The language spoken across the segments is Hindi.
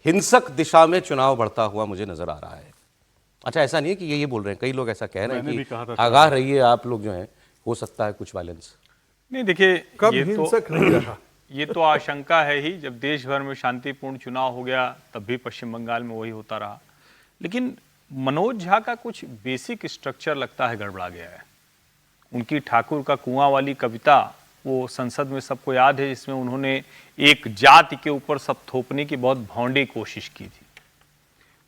हिंसक दिशा में चुनाव बढ़ता हुआ मुझे नजर आ रहा है। अच्छा, ऐसा नहीं है कि ये बोल रहे हैं, कई लोग ऐसा कह रहे हैं कि आगाह रहिए आप लोग जो हैं, हो सकता है कुछ वायलेंस। नहीं देखिए, कब हिंसक नहीं रहा, ये तो आशंका है ही। जब देश भर में शांतिपूर्ण चुनाव हो गया तब भी पश्चिम बंगाल में वही होता रहा। लेकिन मनोज झा का कुछ बेसिक स्ट्रक्चर लगता है गड़बड़ा गया है। उनकी ठाकुर का कुआं वाली कविता वो संसद में सबको याद है, जिसमें उन्होंने एक जाति के ऊपर सब थोपने की बहुत भौंडी कोशिश की थी।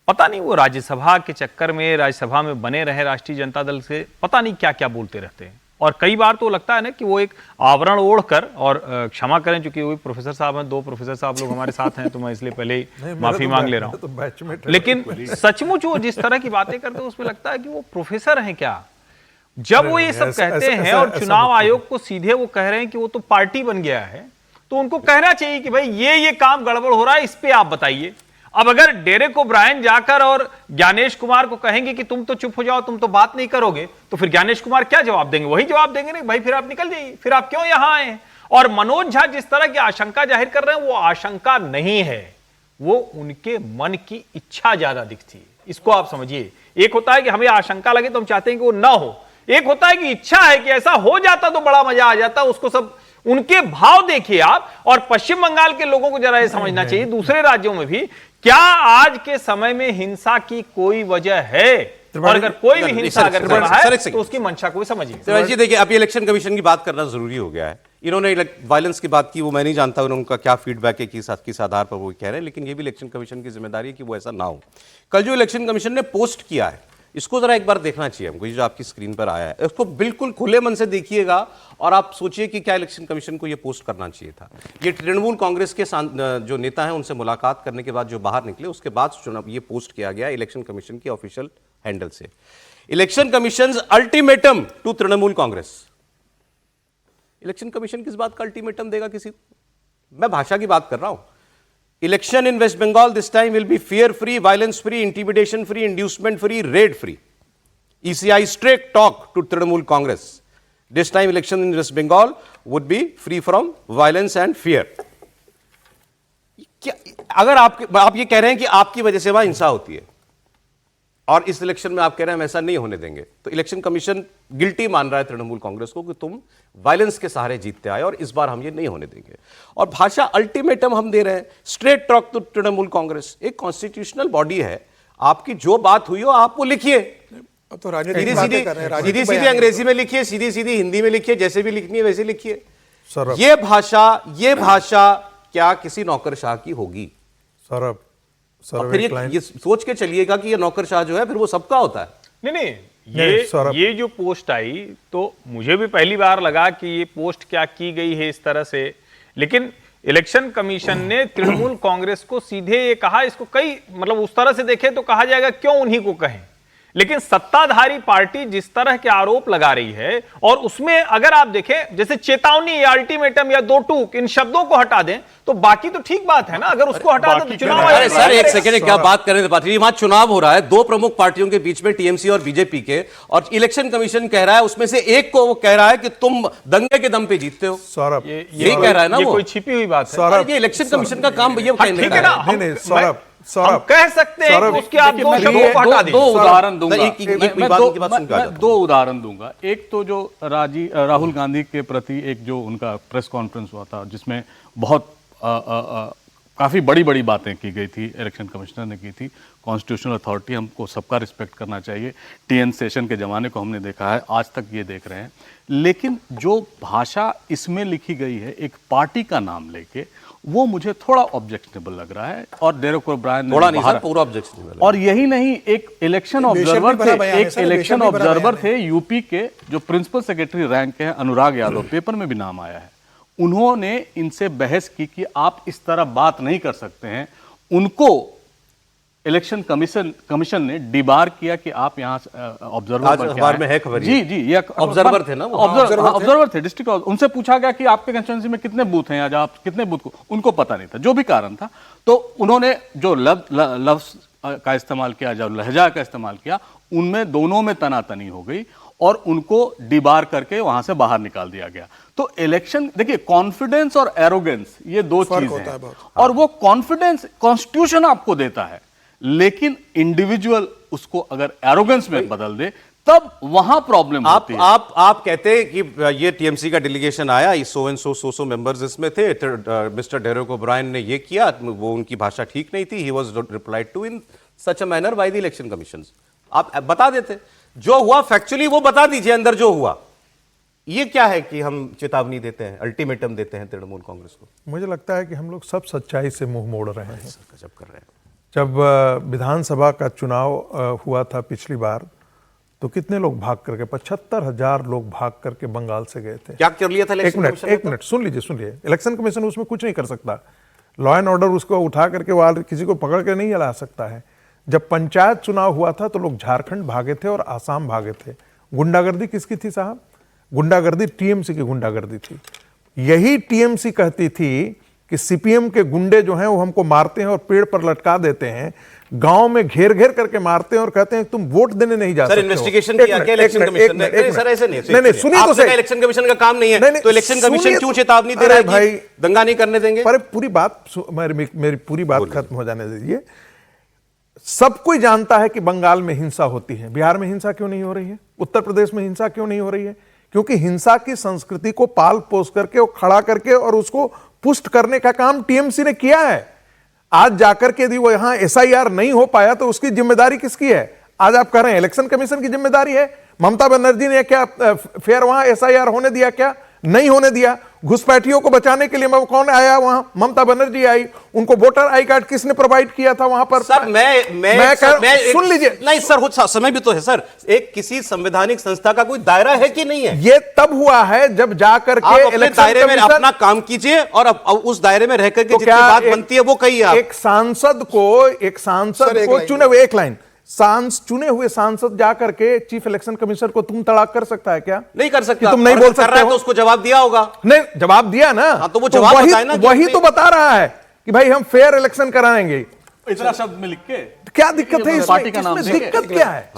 पता नहीं वो राज्यसभा के चक्कर में, राज्यसभा में बने रहे राष्ट्रीय जनता दल से, पता नहीं क्या क्या बोलते रहते हैं। और कई बार तो लगता है ना कि वो एक आवरण ओढ़कर, और क्षमा करें क्योंकि वो प्रोफेसर साहब हैं, 2 प्रोफेसर साहब लोग हमारे साथ हैं, तो मैं इसलिए पहले ही माफी मांग ले रहा हूँ। लेकिन सचमुच वो जिस तरह की बातें करते हैं उसमें लगता है कि वो प्रोफेसर हैं क्या। जब वो ये सब कहते हैं और चुनाव आयोग को सीधे वो कह रहे हैं कि वो तो पार्टी बन गया है, तो उनको कहना चाहिए कि भाई ये काम गड़बड़ हो रहा है, इस पे आप बताइए। अब अगर डेरेक ओब्रायन जाकर और ज्ञानेश कुमार को कहेंगे कि तुम तो चुप हो जाओ, तुम तो बात नहीं करोगे, तो फिर ज्ञानेश कुमार क्या जवाब देंगे? वही जवाब देंगे, नहीं भाई फिर आप निकल जाइए, फिर आप क्यों यहां आए? और मनोज झा जिस तरह की आशंका जाहिर कर रहे हैं, वो आशंका नहीं है, वो उनके मन की इच्छा ज्यादा दिखती है। इसको आप समझिए। एक होता है कि हमें आशंका लगे तो हम चाहते हैं कि वो ना हो, एक होता है कि इच्छा है कि ऐसा हो जाता तो बड़ा मजा आ जाता। उसको सब उनके भाव देखिए आप। और पश्चिम बंगाल के लोगों को जरा ये समझना चाहिए, दूसरे राज्यों में भी, क्या आज के समय में हिंसा की कोई वजह है? और अगर कोई भी हिंसा अगर कर रहा है तो उसकी मंशा को भी समझिए। जी देखिए, अब इलेक्शन कमीशन की बात करना जरूरी हो गया है। इन्होंने वायलेंस की बात की, वो मैं नहीं जानता उनका क्या फीडबैक है, किस आधार पर वो कह रहे हैं, लेकिन ये भी इलेक्शन कमीशन की जिम्मेदारी है कि वो ऐसा ना हो। कल जो इलेक्शन कमीशन ने पोस्ट किया है, इसको जरा एक बार देखना चाहिए हमको। ये जो आपकी स्क्रीन पर आया है, इसको बिल्कुल खुले मन से देखिएगा और आप सोचिए कि क्या इलेक्शन कमीशन को ये पोस्ट करना चाहिए था। ये तृणमूल कांग्रेस के जो नेता हैं उनसे मुलाकात करने के बाद जो बाहर निकले, उसके बाद चुनाव ये पोस्ट किया गया इलेक्शन कमीशन के ऑफिशियल हैंडल से। Election commission ultimatum to Trinamool Congress. Election commission किस बात का अल्टीमेटम देगा किसी को? मैं भाषा की बात कर रहा हूं। Election in West Bengal this time will be fear-free, violence-free, intimidation-free, inducement-free, raid-free. ECI straight talk to Trinamool Congress. This time election in West Bengal would be free from violence and fear. क्या अगर आप ये कह रहे हैं कि आपकी वजह से वहां हिंसा होती है और इस इलेक्शन में आप कह रहे हैं हम ऐसा नहीं होने देंगे, तो इलेक्शन कमीशन गिल्टी मान रहा है तृणमूल कांग्रेस को कि तुम वायलेंस के सहारे जीतते आए और इस बार हम ये नहीं होने देंगे। और भाषा अल्टीमेटम हम दे रहे हैं, straight talk to Trinamool Congress. एक कॉन्स्टिट्यूशनल बॉडी है, आपकी जो बात हुई हो आप वो लिखिए, सीधी सीधी अंग्रेजी में लिखिए, सीधी सीधी हिंदी में लिखिए, जैसे भी लिखनी है वैसे लिखिए। ये भाषा क्या किसी नौकरशाह की होगी? और फिर ये सोच के चलिएगा कि ये नौकरशाह जो है फिर वो सबका होता है। नहीं, ये जो पोस्ट आई तो मुझे भी पहली बार लगा कि ये पोस्ट क्या की गई है इस तरह से। लेकिन इलेक्शन कमीशन ने तृणमूल कांग्रेस को सीधे ये कहा, इसको कई मतलब उस तरह से देखे तो कहा जाएगा क्यों उन्हीं को कहें, लेकिन सत्ताधारी पार्टी जिस तरह के आरोप लगा रही है और उसमें अगर आप देखें जैसे चेतावनी या अल्टीमेटम या 2 टूक, इन शब्दों को हटा दें तो बाकी तो ठीक बात है ना। अगर उसको हटा दें तो चुनाव अरे सर एक सेकंड, क्या बात करें बात, वहां चुनाव हो रहा है 2 प्रमुख पार्टियों के बीच में, टीएमसी और बीजेपी के, और इलेक्शन कमीशन कह रहा है उसमें से एक को वो कह रहा है कि तुम दंगे के दम पे जीतते हो। सौरभ यही कह रहा है ना, ये कोई छिपी हुई बात है। ये इलेक्शन कमिशन का काम भैया कहने का है। हम कह सकते हैं कि उसके आप 2 शब्दों को हटा दें। 2 उदाहरण दूंगा, मैं 2 उदाहरण दूंगा। एक तो जो राहुल गांधी के प्रति एक जो उनका प्रेस कॉन्फ्रेंस हुआ था, जिसमें बहुत काफी बड़ी बड़ी बातें की गई थी, इलेक्शन कमिश्नर ने की थी। कॉन्स्टिट्यूशनल अथॉरिटी, हमको सबका रिस्पेक्ट करना चाहिए। टीएन सेशन के जमाने को हमने देखा है, आज तक ये देख रहे हैं। लेकिन जो भाषा इसमें लिखी गई है एक पार्टी का नाम लेके, वो मुझे थोड़ा ऑब्जेक्शनेबल लग रहा है। और डेरेक ओब्रायन थोड़ा नहीं सर, पूरा ऑब्जेक्शनेबल। और यही नहीं, एक इलेक्शन ऑब्जर्वर थे यूपी के, जो प्रिंसिपल सेक्रेटरी रैंक के हैं, अनुराग यादव, पेपर में भी नाम आया है। उन्होंने इनसे बहस की कि आप इस तरह बात नहीं कर सकते हैं। उनको इलेक्शन कमीशन ने डिबार किया कि आप यहाँ ऑब्जर्वर में है खबर। जी, ये ऑब्जर्वर थे ना, ऑब्जर्वर थे डिस्ट्रिक्ट। उनसे पूछा गया कि आपके कंस्टिट्यूएंसी में कितने बूथ हैं, आज आप कितने बूथ को, उनको पता नहीं था, जो भी कारण था। तो उन्होंने जो लफ्ज का इस्तेमाल किया, जो लहजा का इस्तेमाल किया, उनमें दोनों में तनातनी हो गई। और उनको डिबार करके वहां से बाहर निकाल दिया गया। तो इलेक्शन, देखिए, कॉन्फिडेंस और एरोगेंस ये दो चीजें हैं, और वो कॉन्फिडेंस कॉन्स्टिट्यूशन आपको देता है, लेकिन इंडिविजुअल उसको अगर एरोगेंस में बदल दे तब वहां प्रॉब्लम होती है। आप कहते हैं कि ये टीएमसी का डेलीगेशन आया, सो एंड सो मेंबर्स इसमें थे, मिस्टर डेरेक ओब्रायन ने ये किया, वो उनकी भाषा ठीक नहीं थी, he was replied to in such a manner by the election commission. आप बता देते जो हुआ फैक्चुअली, वो बता दीजिए अंदर जो हुआ। ये क्या है कि हम चेतावनी देते हैं, अल्टीमेटम देते हैं तृणमूल कांग्रेस को? मुझे लगता है कि हम लोग सब सच्चाई से मुंह मोड़ रहे हैं। गजब कर रहे हैं। जब विधानसभा का चुनाव हुआ था पिछली बार, तो कितने लोग भाग करके, 75,000 लोग भाग करके बंगाल से गए थे। क्या कर लिया था इलेक्शन कमीशन ने? एक मिनट सुन लीजिए। इलेक्शन कमीशन उसमें कुछ नहीं कर सकता। लॉ एंड ऑर्डर उसको उठा करके वहां किसी को पकड़ के नहीं ला सकता है। जब पंचायत चुनाव हुआ था तो लोग झारखंड भागे थे और आसाम भागे थे। गुंडागर्दी किसकी थी साहब? गुंडागर्दी टीएमसी की गुंडागर्दी थी। यही टीएमसी कहती थी कि सीपीएम के गुंडे जो हैं वो हमको मारते हैं और पेड़ पर लटका देते हैं, गांव में घेर घेर करके मारते हैं और कहते हैं तुम वोट देने नहीं जा सकते। सर, इन्वेस्टिगेशन किया क्या इलेक्शन कमीशन ने? सर, ऐसे नहीं। नहीं, सुनिए तो सही। इलेक्शन कमीशन का काम नहीं है, तो इलेक्शन कमीशन क्यों चेतावनी दे रहा है भाई दंगा नहीं करने देंगे? पर पूरी बात, मेरी पूरी बात खत्म हो जाने दीजिए। सब कोई जानता है कि बंगाल में हिंसा होती है। बिहार में हिंसा क्यों नहीं हो रही है? उत्तर प्रदेश में हिंसा क्यों नहीं हो रही है? क्योंकि हिंसा की संस्कृति को पाल पोस करके और खड़ा करके और उसको पुष्ट करने का काम टीएमसी ने किया है। आज जाकर के यदि वो यहां एसआईआर नहीं हो पाया तो उसकी जिम्मेदारी किसकी है? आज आप कह रहे हैं इलेक्शन कमीशन की जिम्मेदारी है। ममता बनर्जी ने क्या फिर वहां एसआईआर होने दिया? क्या नहीं होने दिया? घुसपैठियों को बचाने के लिए कौन आया वहां? ममता बनर्जी आई। उनको वोटर आई कार्ड किसने प्रोवाइड किया था वहां पर? सर, मैं सुन लीजिए। नहीं सर, समय भी तो है सर। एक किसी संवैधानिक संस्था का कोई दायरा है कि नहीं है? ये तब हुआ है जब जाकर के अपने दायरे में अपना काम कीजिए और उस दायरे में रहकर के जितनी बात बनती है वो कहिए आप। एक सांसद को चुने हुए, एक लाइन, चुने हुए सांसद जाकर के चीफ इलेक्शन कमिश्नर को तुम तड़ाक कर सकता है क्या? नहीं कर सकता। तुम नहीं बोल सकते हो तो उसको जवाब दिया होगा। नहीं, जवाब दिया ना। तो वो जवाब बताए ना, वही तो बता रहा है कि भाई हम फेयर इलेक्शन कराएंगे। इतना शब्द में लिख के क्या दिक्कत है इसमें? पार्टी का नाम दिक्कत क्या है?